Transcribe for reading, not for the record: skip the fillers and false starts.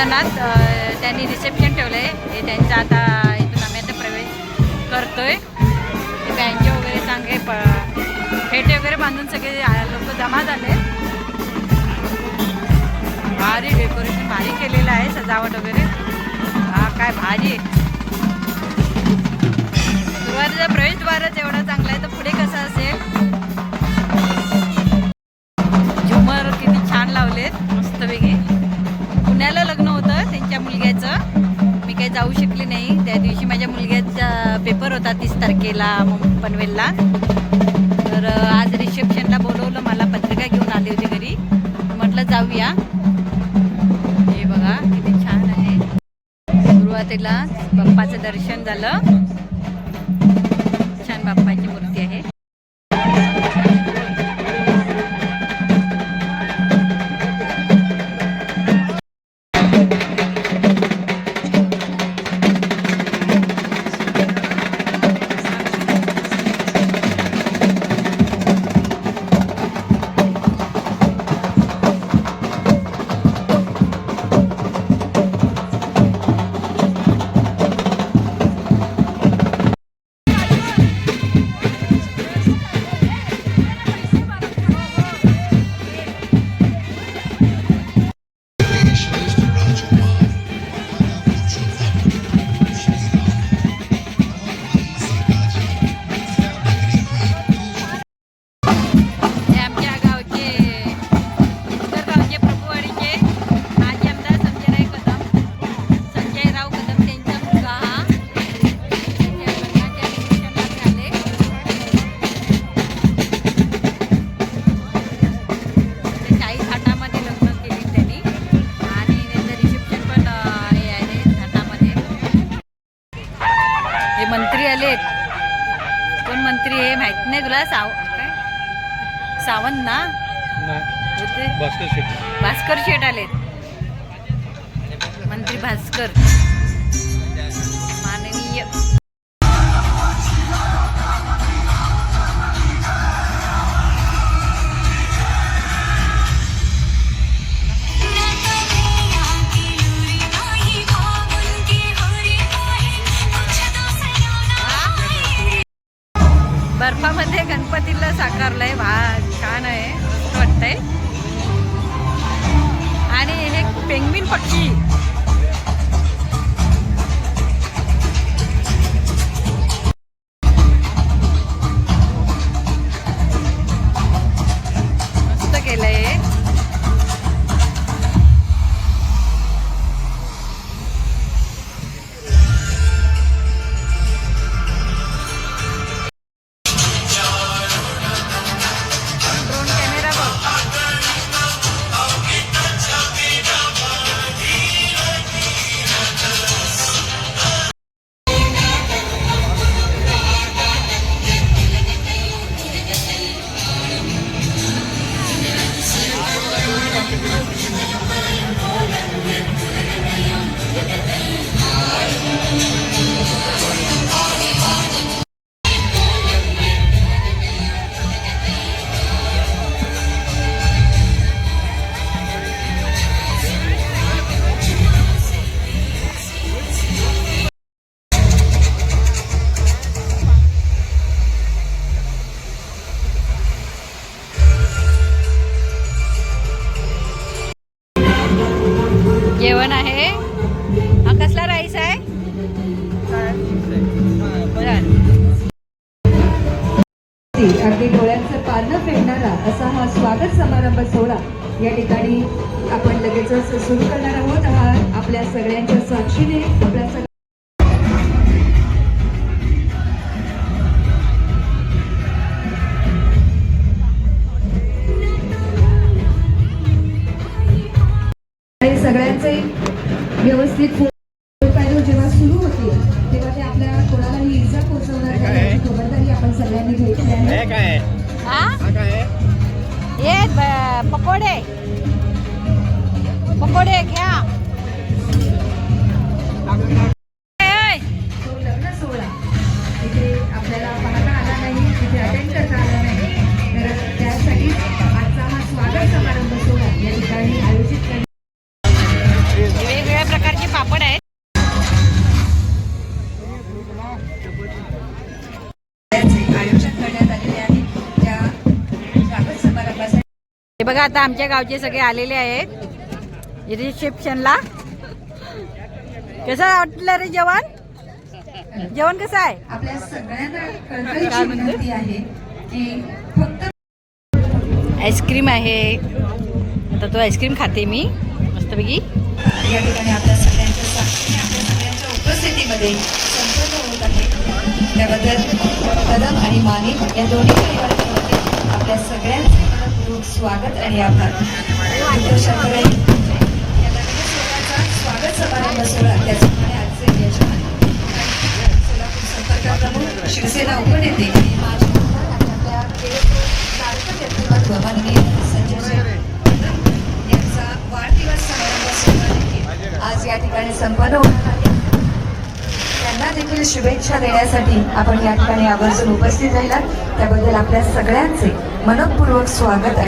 केदारनाथ त्यांनी रिसेप्शन ठेवलं आहे. हे त्यांचा आता इथून आम्ही आता प्रवेश करतोय. बँके वगैरे चांगले फेटे वगैरे बांधून सगळे लोक जमा झाले. भारी डेकोरेशन भारी केलेलं आहे, सजावट वगैरे. हा काय भारी आहे. सुरुवातीचा प्रवेशद्वारच एवढा चांगला आहे तर पुढे कसं असेल. झुमर किती छान लावलेत मस्तपैकी. पुण्याला लग्न होतं त्यांच्या मुलग्याचं. मी काही जाऊ शकले नाही त्या दिवशी. माझ्या मुलग्याचा पेपर होता 30 तारखेला पनवेलला. तर आज रिसेप्शनला बोलवलं मला. पत्रिका घेऊन आली होती घरी. म्हटलं जाऊया. हे बघा किती छान आहे. सुरुवातीला बाप्पाचं दर्शन झालं. छान बाप्पाची मूर्ती आहे. मंत्री आलेत. कोण मंत्री आहे माहित नाही तुला? सावंत ना होते. भास्कर शेठ आलेत. मंत्री भास्कर माननीय. बर्फामध्ये गणपतीला साकारलंय. छान आहे, मस्त वाटतंय. आणि हे पेंग्विन पक्षी. मस्त केलंय. जेवण आहे. हा कसला राईस आहे? अगदी डोळ्यांचं पारणं फेडणारा असा हा स्वागत समारंभ सोहळा या ठिकाणी आपण लगेचच सुरू करणार आहोत. हा आपल्या सगळ्यांच्या साक्षीने आपल्या सगळ्यांचे व्यवस्थित जेव्हा सुरू होते तेव्हा ते आपल्या कोणालाही इजा पोहोचवणार नाही खबरदारी आपण सगळ्यांनी घेतली आहे. पकोडे पकोडे घ्या. तो लग्न सोहळा तिथे आपल्याला पाहता आला नाही, तिथे अटेंड करता आला नाही. तर त्यासाठी आजचा हा स्वागत समारंभ सोहळा या ठिकाणी आयोजित करण्यात बघा आता आमच्या गावचे सगळे आलेले आहेत रिसेप्शनला. कसं वाटलं रे जेवण कसं आहे? आपल्या सगळ्यांना कळकळीची विनंती आहे की फक्त आईस्क्रीम आहे. आता तो आईस्क्रीम खाते मी मस्तपैकी. या ठिकाणी आपल्या सगळ्यांच्या साक्षीने आपल्या सगळ्यांच्या उपस्थितीमध्ये संपन्न होत आहे. त्याबद्दल कदम आणि मानिक या दोन्ही परिवारांच्या वतीने आपल्या सगळ्यांचे मनपूर्वक स्वागत आणि आभार. शंकराई या लग्न सोहळ्याचा स्वागत समारंभ सोहळा त्याचप्रमाणे आजचे यजमान सोलापूर संपर्क प्रमुख शिवसेना उपनेते आणि माजी आमदार आणि आपल्या लाडकं व्यक्तिमत्व माननीय संजय यांचा वाढदिवस समारंभ सोहळा देखील आज या ठिकाणी संपन्न होणार आहे. त्यांना देखील शुभेच्छा देण्यासाठी आपण या ठिकाणी आवर्जून उपस्थित राहिलात त्याबद्दल आपल्या सगळ्यांचे मनपूर्वक स्वागत आहे.